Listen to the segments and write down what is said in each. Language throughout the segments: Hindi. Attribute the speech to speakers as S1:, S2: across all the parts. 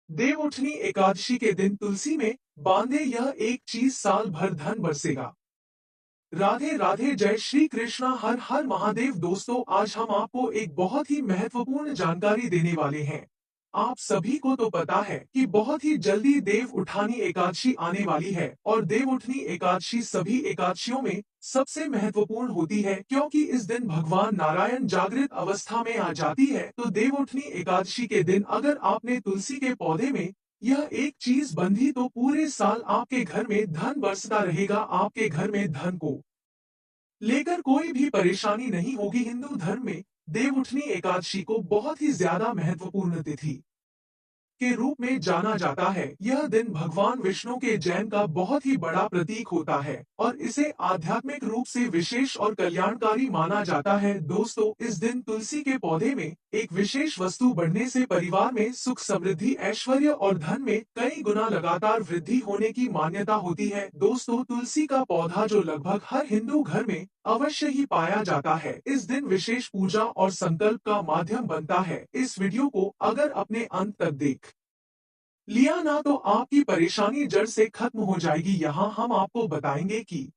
S1: देवउठनी एकादशी के दिन तुलसी में बांधे यह एक चीज साल भर धन बरसेगा। राधे राधे, जय श्री कृष्णा, हर हर महादेव। दोस्तों, आज हम आपको एक बहुत ही महत्वपूर्ण जानकारी देने वाले हैं। आप सभी को तो पता है कि बहुत ही जल्दी देव उठानी एकादशी आने वाली है और देव उठनी एकादशी सभी एकादशियों में सबसे महत्वपूर्ण होती है, क्योंकि इस दिन भगवान नारायण जागृत अवस्था में आ जाती है। तो देव उठनी एकादशी के दिन अगर आपने तुलसी के पौधे में यह एक चीज बंधी तो पूरे साल आपके घर में धन बरसता रहेगा। आपके घर में धन को लेकर कोई भी परेशानी नहीं होगी। हिंदू धर्म में देवउठनी एकादशी को बहुत ही ज्यादा महत्वपूर्ण तिथि के रूप में जाना जाता है। यह दिन भगवान विष्णु के जन्म का बहुत ही बड़ा प्रतीक होता है और इसे आध्यात्मिक रूप से विशेष और कल्याणकारी माना जाता है। दोस्तों, इस दिन तुलसी के पौधे में एक विशेष वस्तु बढ़ने से परिवार में सुख, समृद्धि, ऐश्वर्य और धन में कई गुना लगातार वृद्धि होने की मान्यता होती है। दोस्तों, तुलसी का पौधा जो लगभग हर हिंदू घर में अवश्य ही पाया जाता है, इस दिन विशेष पूजा और संकल्प का माध्यम बनता है। इस वीडियो को अगर अपने अंत तक देख लिया ना तो आपकी परेशानी जड़ से खत्म हो जाएगी। यहाँ हम आपको बताएंगे कि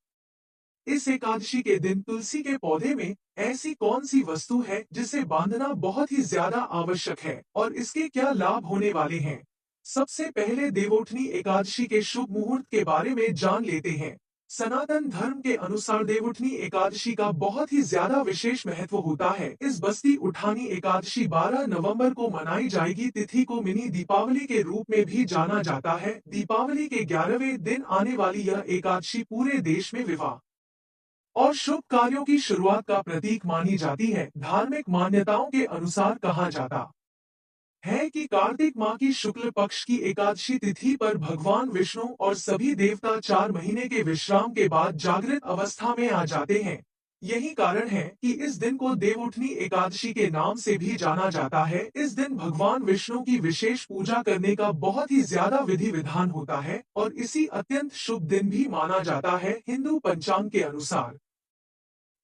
S1: इस एकादशी के दिन तुलसी के पौधे में ऐसी कौन सी वस्तु है जिसे बांधना बहुत ही ज्यादा आवश्यक है और इसके क्या लाभ होने वाले हैं। सबसे पहले देवोठनी एकादशी के शुभ मुहूर्त के बारे में जान लेते हैं। सनातन धर्म के अनुसार देवउठनी एकादशी का बहुत ही ज्यादा विशेष महत्व होता है। इस बस्ती उठानी एकादशी 12 नवंबर को मनाई जाएगी। तिथि को मिनी दीपावली के रूप में भी जाना जाता है। दीपावली के 11वें दिन आने वाली यह एकादशी पूरे देश में विवाह और शुभ कार्यों की शुरुआत का प्रतीक मानी जाती है। धार्मिक मान्यताओं के अनुसार कहा जाता है कि कार्तिक माह की शुक्ल पक्ष की एकादशी तिथि पर भगवान विष्णु और सभी देवता 4 महीने के विश्राम के बाद जागृत अवस्था में आ जाते हैं। यही कारण है कि इस दिन को देवउठनी एकादशी के नाम से भी जाना जाता है। इस दिन भगवान विष्णु की विशेष पूजा करने का बहुत ही ज्यादा विधि विधान होता है और इसी अत्यंत शुभ दिन भी माना जाता है। हिंदू पंचांग के अनुसार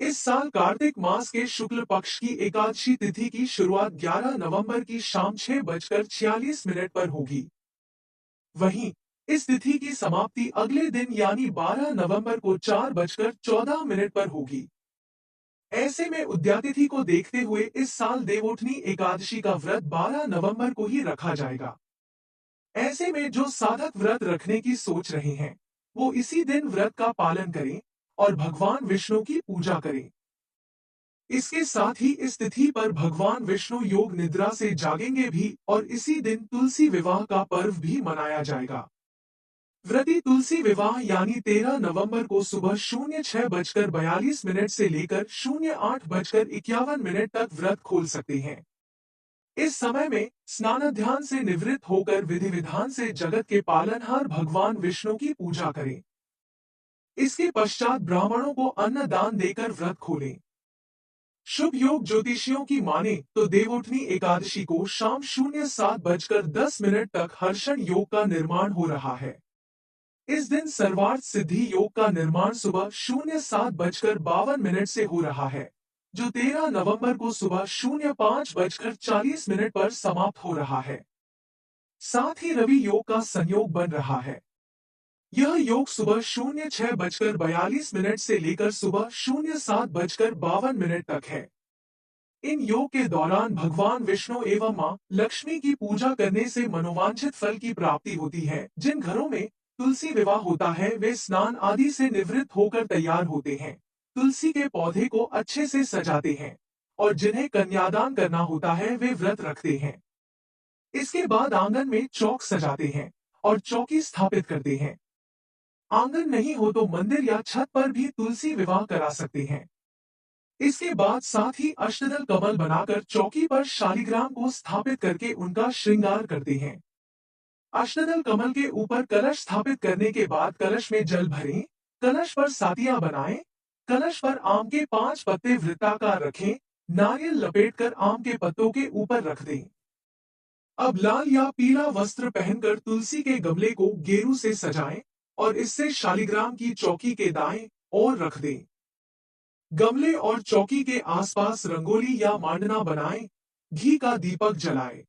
S1: इस साल कार्तिक मास के शुक्ल पक्ष की एकादशी तिथि की शुरुआत 11 नवंबर की शाम 6:46 पर होगी। वहीं इस तिथि की समाप्ति अगले दिन यानी 12 नवंबर को 4:14 पर होगी। ऐसे में उद्यातिथि को देखते हुए इस साल देवउठनी एकादशी का व्रत 12 नवंबर को ही रखा जाएगा। ऐसे में जो साधक व्रत रखने की सोच रहे हैं, वो इसी दिन व्रत का पालन करें और भगवान विष्णु की पूजा करें। इसके साथ ही इस तिथि पर भगवान विष्णु योग निद्रा से जागेंगे भी और इसी दिन तुलसी विवाह का पर्व भी मनाया जाएगा। व्रती तुलसी विवाह यानी 13 नवंबर को सुबह 06:42 से लेकर 08:51 तक व्रत खोल सकते हैं। इस समय में स्नान ध्यान से निवृत्त होकर विधि विधान से जगत के पालनहार भगवान विष्णु की पूजा करें। इसके पश्चात ब्राह्मणों को अन्न दान देकर व्रत खोलें। शुभ योग ज्योतिषियों की माने तो देवउठनी एकादशी को शाम 07:10 तक हर्षण योग का निर्माण हो रहा है। इस दिन सर्वार्थ सिद्धि योग का निर्माण सुबह 07:52 से हो रहा है, जो 13 नवंबर को सुबह 05:40 पर समाप्त हो रहा है। साथ ही रवि योग का संयोग बन रहा है। यह योग सुबह 06:42 से लेकर सुबह 07:52 तक है। इन योग के दौरान भगवान विष्णु एवं मां लक्ष्मी की पूजा करने से मनोवांछित फल की प्राप्ति होती है। जिन घरों में तुलसी विवाह होता है, वे स्नान आदि से निवृत्त होकर तैयार होते हैं, तुलसी के पौधे को अच्छे से सजाते हैं और जिन्हें कन्यादान करना होता है, वे व्रत रखते हैं। इसके बाद आंगन में चौक सजाते हैं और चौकी स्थापित करते हैं। आंगन नहीं हो तो मंदिर या छत पर भी तुलसी विवाह करा सकते हैं। इसके बाद साथ ही अष्टदल कमल बनाकर चौकी पर शालिग्राम को स्थापित करके उनका श्रृंगार करते हैं। अष्टदल कमल के ऊपर कलश स्थापित करने के बाद कलश में जल भरें, कलश पर सातियां बनाएं, कलश पर आम के 5 पत्ते वृत्ताकार रखें, नारियल लपेटकर आम के पत्तों के ऊपर रख दें। अब लाल या पीला वस्त्र पहनकर तुलसी के गमले को गेरू से सजाएं और इससे शालिग्राम की चौकी के दाएं ओर रख दें। गमले और चौकी के आसपास रंगोली या मांडना बनाएं, घी का दीपक जलाएं।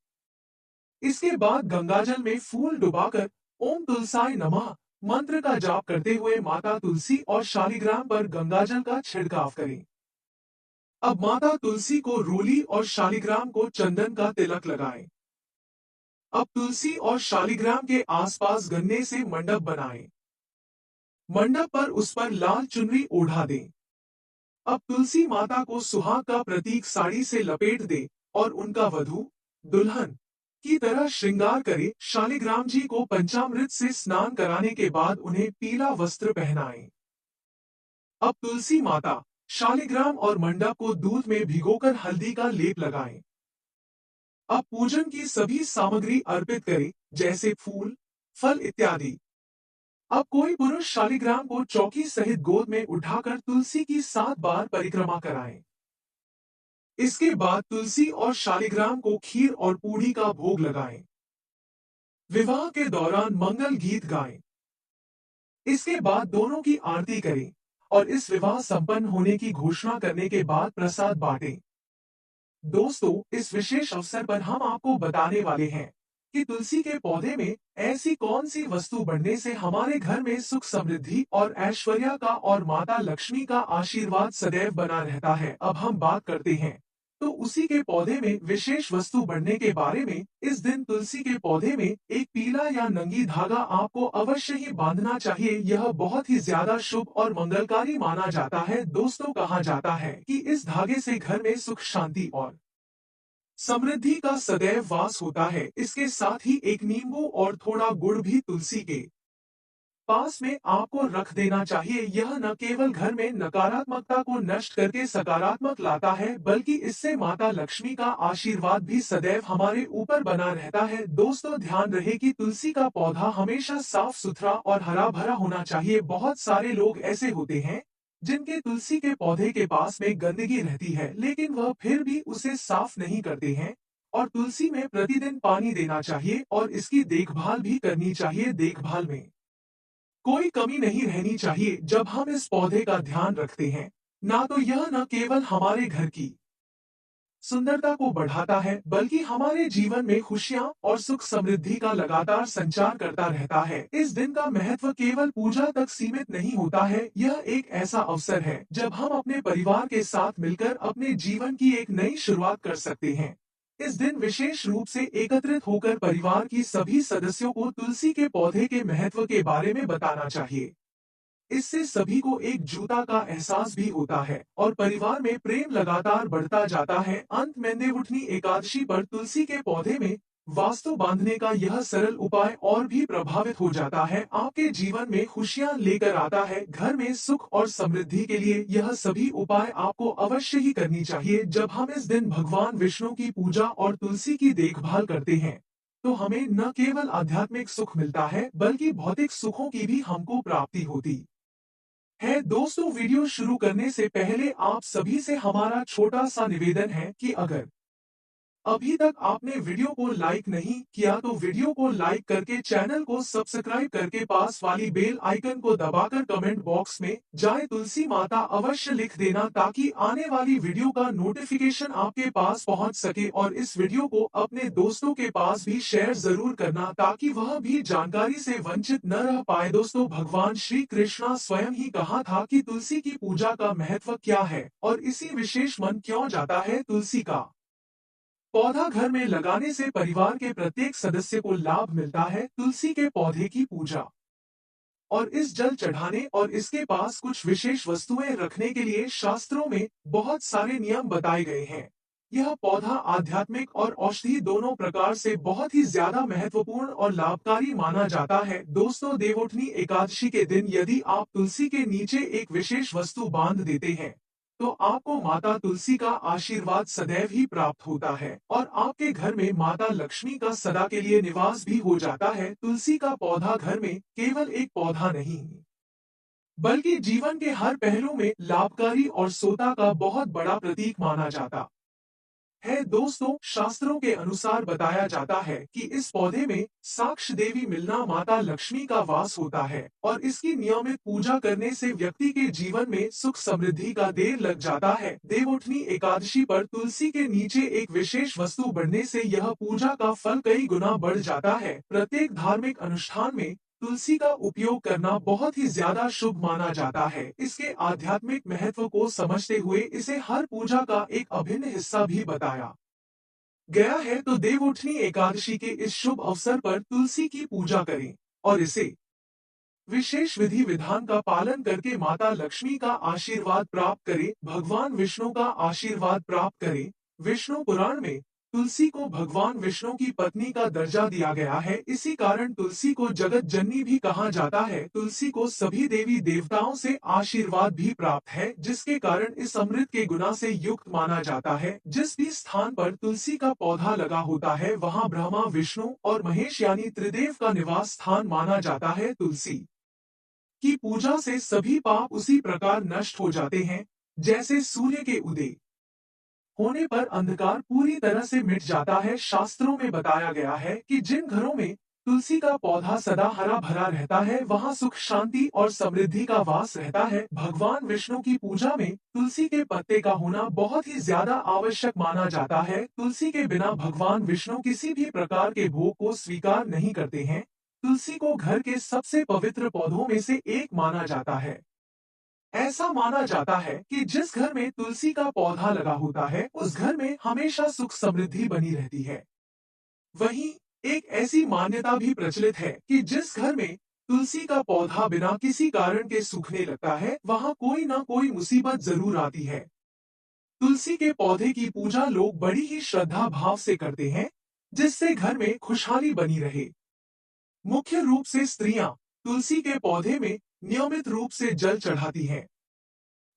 S1: इसके बाद गंगाजल में फूल डुबाकर ओम तुलसाय नमः मंत्र का जाप करते हुए माता तुलसी और शालिग्राम पर गंगाजल का छिड़काव करें। अब माता तुलसी को रोली और शालिग्राम को चंदन का तिलक लगाएं। अब तुलसी और शालिग्राम के आसपास गन्ने से मंडप बनाएं। मंडप पर उस पर लाल चुनरी ओढ़ा दें। अब तुलसी माता को सुहाग का प्रतीक साड़ी से लपेट दे और उनका वधू दुल्हन की तरह श्रृंगार करे। शालिग्राम जी को पंचामृत से स्नान कराने के बाद उन्हें पीला वस्त्र पहनाएं। अब तुलसी माता, शालिग्राम और मंडप को दूध में भिगोकर हल्दी का लेप लगाएं। अब पूजन की सभी सामग्री अर्पित करें, जैसे फूल, फल इत्यादि। अब कोई पुरुष शालिग्राम को चौकी सहित गोद में उठाकर तुलसी की 7 बार परिक्रमा कराएं। इसके बाद तुलसी और शालिग्राम को खीर और पूड़ी का भोग लगाएं। विवाह के दौरान मंगल गीत गाएं। इसके बाद दोनों की आरती करें और इस विवाह संपन्न होने की घोषणा करने के बाद प्रसाद बांटें। दोस्तों, इस विशेष अवसर पर हम आपको बताने वाले हैं कि तुलसी के पौधे में ऐसी कौन सी वस्तु बढ़ने से हमारे घर में सुख समृद्धि और ऐश्वर्य का और माता लक्ष्मी का आशीर्वाद सदैव बना रहता है। अब हम बात करते हैं तो उसी के पौधे में विशेष वस्तु बढ़ने के बारे में। इस दिन तुलसी के पौधे में एक पीला या नंगी धागा आपको अवश्य ही बांधना चाहिए। यह बहुत ही ज्यादा शुभ और मंगलकारी माना जाता है। दोस्तों, कहा जाता है कि इस धागे से घर में सुख शांति और समृद्धि का सदैव वास होता है। इसके साथ ही एक नींबू और थोड़ा गुड़ भी तुलसी के पास में आपको रख देना चाहिए। यह न केवल घर में नकारात्मकता को नष्ट करके सकारात्मक लाता है, बल्कि इससे माता लक्ष्मी का आशीर्वाद भी सदैव हमारे ऊपर बना रहता है। दोस्तों, ध्यान रहे कि तुलसी का पौधा हमेशा साफ सुथरा और हरा भरा होना चाहिए। बहुत सारे लोग ऐसे होते हैं जिनके तुलसी के पौधे के पास में गंदगी रहती है, लेकिन वह फिर भी उसे साफ नहीं करते हैं। और तुलसी में प्रतिदिन पानी देना चाहिए और इसकी देखभाल भी करनी चाहिए। देखभाल में कोई कमी नहीं रहनी चाहिए। जब हम इस पौधे का ध्यान रखते हैं, ना तो यह न केवल हमारे घर की सुंदरता को बढ़ाता है, बल्कि हमारे जीवन में खुशियां और सुख समृद्धि का लगातार संचार करता रहता है। इस दिन का महत्व केवल पूजा तक सीमित नहीं होता है। यह एक ऐसा अवसर है जब हम अपने परिवार के साथ मिलकर अपने जीवन की एक नई शुरुआत कर सकते हैं। इस दिन विशेष रूप से एकत्रित होकर परिवार की सभी सदस्यों को तुलसी के पौधे के महत्व के बारे में बताना चाहिए। इससे सभी को एकजुटता का एहसास भी होता है और परिवार में प्रेम लगातार बढ़ता जाता है। अंत में देवउठनी एकादशी पर तुलसी के पौधे में वास्तु बांधने का यह सरल उपाय और भी प्रभावित हो जाता है, आपके जीवन में खुशियां लेकर आता है। घर में सुख और समृद्धि के लिए यह सभी उपाय आपको अवश्य ही करनी चाहिए। जब हम इस दिन भगवान विष्णु की पूजा और तुलसी की देखभाल करते हैं, तो हमें न केवल आध्यात्मिक सुख मिलता है, बल्कि भौतिक सुखों की भी हमको प्राप्ति होती है। दोस्तों, वीडियो शुरू करने से पहले आप सभी से हमारा छोटा सा निवेदन है कि अगर अभी तक आपने वीडियो को लाइक नहीं किया तो वीडियो को लाइक करके चैनल को सब्सक्राइब करके पास वाली बेल आइकन को दबाकर कमेंट बॉक्स में जय तुलसी माता अवश्य लिख देना, ताकि आने वाली वीडियो का नोटिफिकेशन आपके पास पहुंच सके। और इस वीडियो को अपने दोस्तों के पास भी शेयर जरूर करना, ताकि वह भी जानकारी से वंचित न रह पाए। दोस्तों, भगवान श्री कृष्णा स्वयं ही कहा था कि तुलसी की पूजा का महत्व क्या है और इसी विशेष मन क्यों जाता है। तुलसी का पौधा घर में लगाने से परिवार के प्रत्येक सदस्य को लाभ मिलता है। तुलसी के पौधे की पूजा और इस जल चढ़ाने और इसके पास कुछ विशेष वस्तुएं रखने के लिए शास्त्रों में बहुत सारे नियम बताए गए हैं। यह पौधा आध्यात्मिक और औषधि दोनों प्रकार से बहुत ही ज्यादा महत्वपूर्ण और लाभकारी माना जाता है। दोस्तों, देवउठनी एकादशी के दिन यदि आप तुलसी के नीचे एक विशेष वस्तु बांध देते हैं, तो आपको माता तुलसी का आशीर्वाद सदैव ही प्राप्त होता है और आपके घर में माता लक्ष्मी का सदा के लिए निवास भी हो जाता है। तुलसी का पौधा घर में केवल एक पौधा नहीं, बल्कि जीवन के हर पहलू में लाभकारी और सोता का बहुत बड़ा प्रतीक माना जाता है दोस्तों, शास्त्रों के अनुसार बताया जाता है कि इस पौधे में साक्ष देवी मिलना माता लक्ष्मी का वास होता है और इसकी नियमित पूजा करने से व्यक्ति के जीवन में सुख समृद्धि का देर लग जाता है। देवउठनी एकादशी पर तुलसी के नीचे एक विशेष वस्तु बढ़ने से यह पूजा का फल कई गुना बढ़ जाता है। प्रत्येक धार्मिक अनुष्ठान में तुलसी का उपयोग करना बहुत ही ज्यादा शुभ माना जाता है। इसके आध्यात्मिक महत्व को समझते हुए इसे हर पूजा का एक अभिन्न हिस्सा भी बताया गया है। तो देवउठनी एकादशी के इस शुभ अवसर पर तुलसी की पूजा करें और इसे विशेष विधि विधान का पालन करके माता लक्ष्मी का आशीर्वाद प्राप्त करें, भगवान विष्णु का आशीर्वाद प्राप्त करें। विष्णु पुराण में तुलसी को भगवान विष्णु की पत्नी का दर्जा दिया गया है। इसी कारण तुलसी को जगत जननी भी कहा जाता है। तुलसी को सभी देवी देवताओं से आशीर्वाद भी प्राप्त है, जिसके कारण इस अमृत के गुना से युक्त माना जाता है। जिस भी स्थान पर तुलसी का पौधा लगा होता है वहां ब्रह्मा विष्णु और महेश यानी त्रिदेव का निवास स्थान माना जाता है। तुलसी की पूजा से सभी पाप उसी प्रकार नष्ट हो जाते हैं जैसे सूर्य के उदय होने पर अंधकार पूरी तरह से मिट जाता है। शास्त्रों में बताया गया है कि जिन घरों में तुलसी का पौधा सदा हरा भरा रहता है वहां सुख शांति और समृद्धि का वास रहता है। भगवान विष्णु की पूजा में तुलसी के पत्ते का होना बहुत ही ज्यादा आवश्यक माना जाता है। तुलसी के बिना भगवान विष्णु किसी भी प्रकार के भोग को स्वीकार नहीं करते हैं। तुलसी को घर के सबसे पवित्र पौधों में से एक माना जाता है। ऐसा माना जाता है कि जिस घर में तुलसी का पौधा लगा होता है उस घर में हमेशा सुख समृद्धि बनी रहती है। वहीं एक ऐसी मान्यता भी प्रचलित है कि जिस घर में तुलसी का पौधा बिना किसी कारण के सूखने लगता है वहां कोई ना कोई मुसीबत जरूर आती है। तुलसी के पौधे की पूजा लोग बड़ी ही श्रद्धा भाव से करते हैं, जिससे घर में खुशहाली बनी रहे। मुख्य रूप से स्त्रियां तुलसी के पौधे में नियमित रूप से जल चढ़ाती हैं,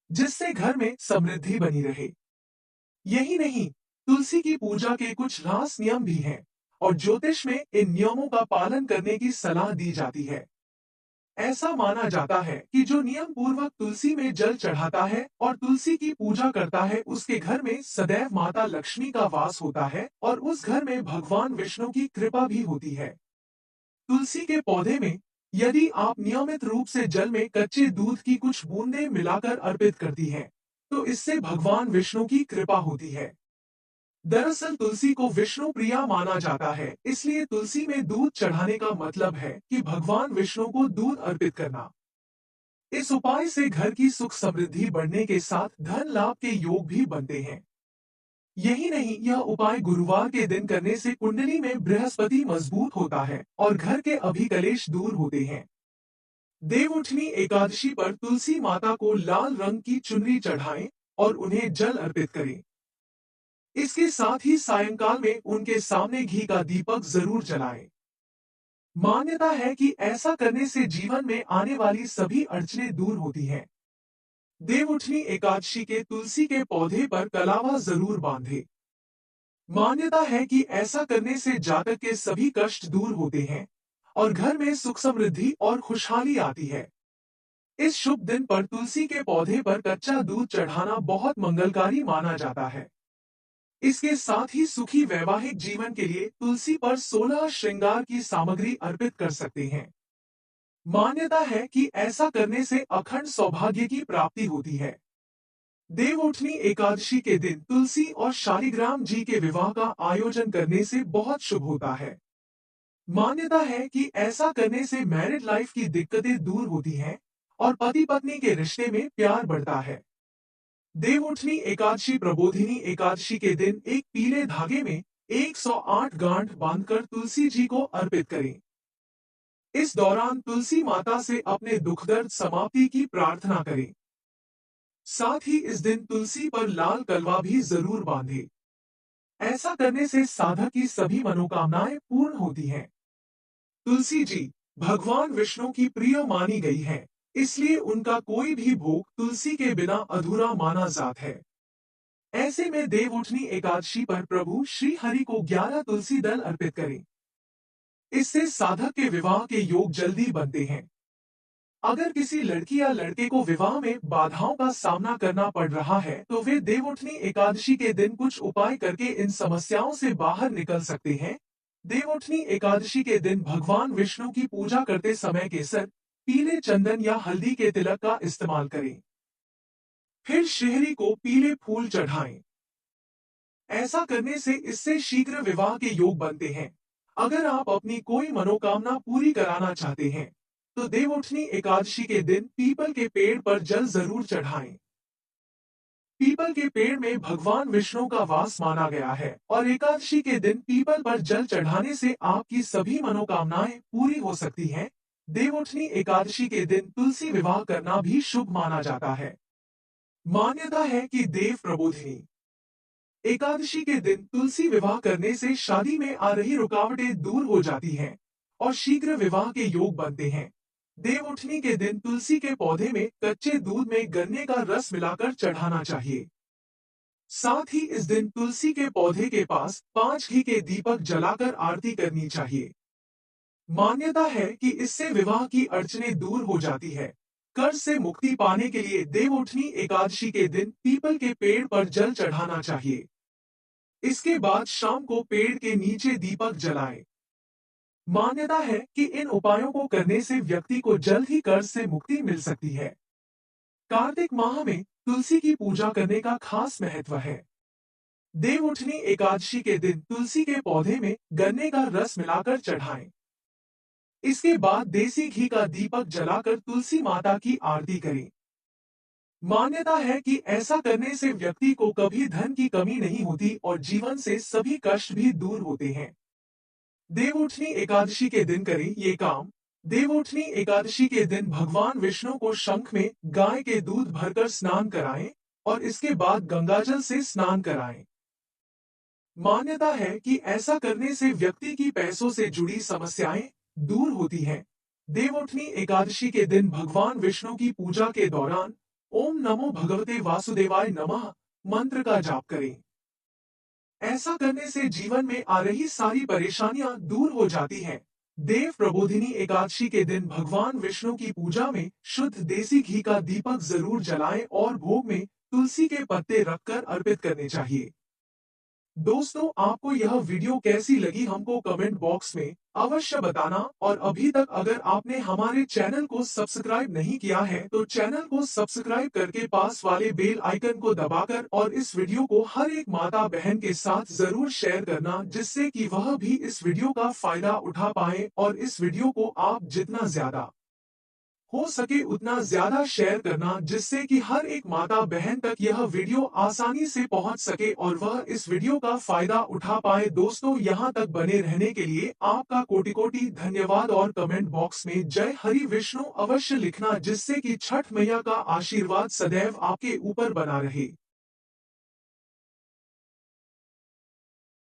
S1: जिससे घर में समृद्धि बनी रहे। यही नहीं, तुलसी की पूजा के कुछ खास नियम भी हैं और ज्योतिष में इन नियमों का पालन करने की सलाह दी जाती है। ऐसा माना जाता है कि जो नियम पूर्वक तुलसी में जल चढ़ाता है और तुलसी की पूजा करता है उसके घर में सदैव माता लक्ष्मी का वास होता है और उस घर में भगवान विष्णु की कृपा भी होती है। तुलसी के पौधे में यदि आप नियमित रूप से जल में कच्चे दूध की कुछ बूंदें मिलाकर अर्पित करती हैं, तो इससे भगवान विष्णु की कृपा होती है। दरअसल तुलसी को विष्णु प्रिया माना जाता है, इसलिए तुलसी में दूध चढ़ाने का मतलब है कि भगवान विष्णु को दूध अर्पित करना। इस उपाय से घर की सुख समृद्धि बढ़ने के साथ धन लाभ के योग भी बनते हैं। यही नहीं, यह उपाय गुरुवार के दिन करने से कुंडली में बृहस्पति मजबूत होता है और घर के अभिकलेश दूर होते हैं। देवउठनी एकादशी पर तुलसी माता को लाल रंग की चुनरी चढ़ाएं और उन्हें जल अर्पित करें। इसके साथ ही सायंकाल में उनके सामने घी का दीपक जरूर जलाएं। मान्यता है कि ऐसा करने से जीवन में आने वाली सभी अड़चनें दूर होती हैं। देवउठनी एकादशी के तुलसी के पौधे पर कलावा जरूर बांधे। मान्यता है कि ऐसा करने से जातक के सभी कष्ट दूर होते हैं और घर में सुख समृद्धि और खुशहाली आती है। इस शुभ दिन पर तुलसी के पौधे पर कच्चा दूध चढ़ाना बहुत मंगलकारी माना जाता है। इसके साथ ही सुखी वैवाहिक जीवन के लिए तुलसी पर 16 श्रृंगार की सामग्री अर्पित कर सकते हैं। मान्यता है कि ऐसा करने से अखंड सौभाग्य की प्राप्ति होती है। देवउठनी एकादशी के दिन तुलसी और शालिग्राम जी के विवाह का आयोजन करने से बहुत शुभ होता है। मान्यता है कि ऐसा करने से मैरिड लाइफ की दिक्कतें दूर होती हैं और पति पत्नी के रिश्ते में प्यार बढ़ता है। देवउठनी एकादशी प्रबोधिनी एकादशी के दिन एक पीले धागे में 108 गांठ बांधकर तुलसी जी को अर्पित करें। इस दौरान तुलसी माता से अपने दुख दर्द समाप्ति की प्रार्थना करें। साथ ही इस दिन तुलसी पर लाल कलवा भी जरूर बांधे। ऐसा करने से साधक की सभी मनोकामनाएं पूर्ण होती हैं। तुलसी जी भगवान विष्णु की प्रिय मानी गई है, इसलिए उनका कोई भी भोग तुलसी के बिना अधूरा माना जाता है। ऐसे में देवउठनी एकादशी पर प्रभु श्री हरि को 11 तुलसी दल अर्पित करें। इससे साधक के विवाह के योग जल्दी बनते हैं। अगर किसी लड़की या लड़के को विवाह में बाधाओं का सामना करना पड़ रहा है, तो वे देवउठनी एकादशी के दिन कुछ उपाय करके इन समस्याओं से बाहर निकल सकते हैं। देवउठनी एकादशी के दिन भगवान विष्णु की पूजा करते समय केसर, पीले चंदन या हल्दी के तिलक का इस्तेमाल करें। फिर श्रीहरि को पीले फूल चढ़ाएं। ऐसा करने से इससे शीघ्र विवाह के योग बनते हैं। अगर आप अपनी कोई मनोकामना पूरी कराना चाहते हैं, तो देवउठनी एकादशी के दिन पीपल के पेड़ पर जल जरूर चढ़ाएं। पीपल के पेड़ में भगवान विष्णु का वास माना गया है और एकादशी के दिन पीपल पर जल चढ़ाने से आपकी सभी मनोकामनाएं पूरी हो सकती हैं। देवउठनी एकादशी के दिन तुलसी विवाह करना भी शुभ माना जाता है। मान्यता है कि देव प्रबोधिनी एकादशी के दिन तुलसी विवाह करने से शादी में आ रही रुकावटें दूर हो जाती हैं और शीघ्र विवाह के योग बनते हैं। देवउठनी के दिन तुलसी के पौधे में कच्चे दूध में गन्ने का रस मिलाकर चढ़ाना चाहिए। साथ ही इस दिन तुलसी के पौधे के पास 5 घी के दीपक जलाकर आरती करनी चाहिए। मान्यता है कि इससे विवाह की अड़चनें दूर हो जाती है। कर्ज से मुक्ति पाने के लिए देवउठनी एकादशी के दिन पीपल के पेड़ पर जल चढ़ाना चाहिए। इसके बाद शाम को पेड़ के नीचे दीपक जलाएं। मान्यता है कि इन उपायों को करने से व्यक्ति को जल्द ही कर्ज से मुक्ति मिल सकती है। कार्तिक माह में तुलसी की पूजा करने का खास महत्व है। देवउठनी एकादशी के दिन तुलसी के पौधे में गन्ने का रस मिलाकर चढ़ाएं। इसके बाद देसी घी का दीपक जलाकर तुलसी माता की आरती करें। मान्यता है कि ऐसा करने से व्यक्ति को कभी धन की कमी नहीं होती और जीवन से सभी कष्ट भी दूर होते हैं। देवउठनी एकादशी के दिन करें ये काम। देवउठनी एकादशी के दिन भगवान विष्णु को शंख में गाय के दूध भरकर स्नान कराएं और इसके बाद गंगाजल से स्नान कराएं। मान्यता है कि ऐसा करने से व्यक्ति की पैसों से जुड़ी समस्याएं दूर होती हैं। देवउठनी एकादशी के दिन भगवान विष्णु की पूजा के दौरान ओम नमो भगवते वासुदेवाय नमः मंत्र का जाप करें। ऐसा करने से जीवन में आ रही सारी परेशानियां दूर हो जाती हैं। देव प्रबोधिनी एकादशी के दिन भगवान विष्णु की पूजा में शुद्ध देसी घी का दीपक जरूर जलाएं और भोग में तुलसी के पत्ते रखकर अर्पित करने चाहिए। दोस्तों, आपको यह वीडियो कैसी लगी हमको कमेंट बॉक्स में अवश्य बताना और अभी तक अगर आपने हमारे चैनल को सब्सक्राइब नहीं किया है तो चैनल को सब्सक्राइब करके पास वाले बेल आइकन को दबाकर और इस वीडियो को हर एक माता बहन के साथ जरूर शेयर करना, जिससे कि वह भी इस वीडियो का फायदा उठा पाए और इस वीडियो को आप जितना ज्यादा हो सके उतना ज्यादा शेयर करना, जिससे कि हर एक माता बहन तक यह वीडियो आसानी से पहुंच सके और वह इस वीडियो का फायदा उठा पाए। दोस्तों, यहां तक बने रहने के लिए आपका कोटि कोटि धन्यवाद और कमेंट बॉक्स में जय हरि विष्णु अवश्य लिखना, जिससे कि छठ मैया का आशीर्वाद सदैव आपके ऊपर बना रहे।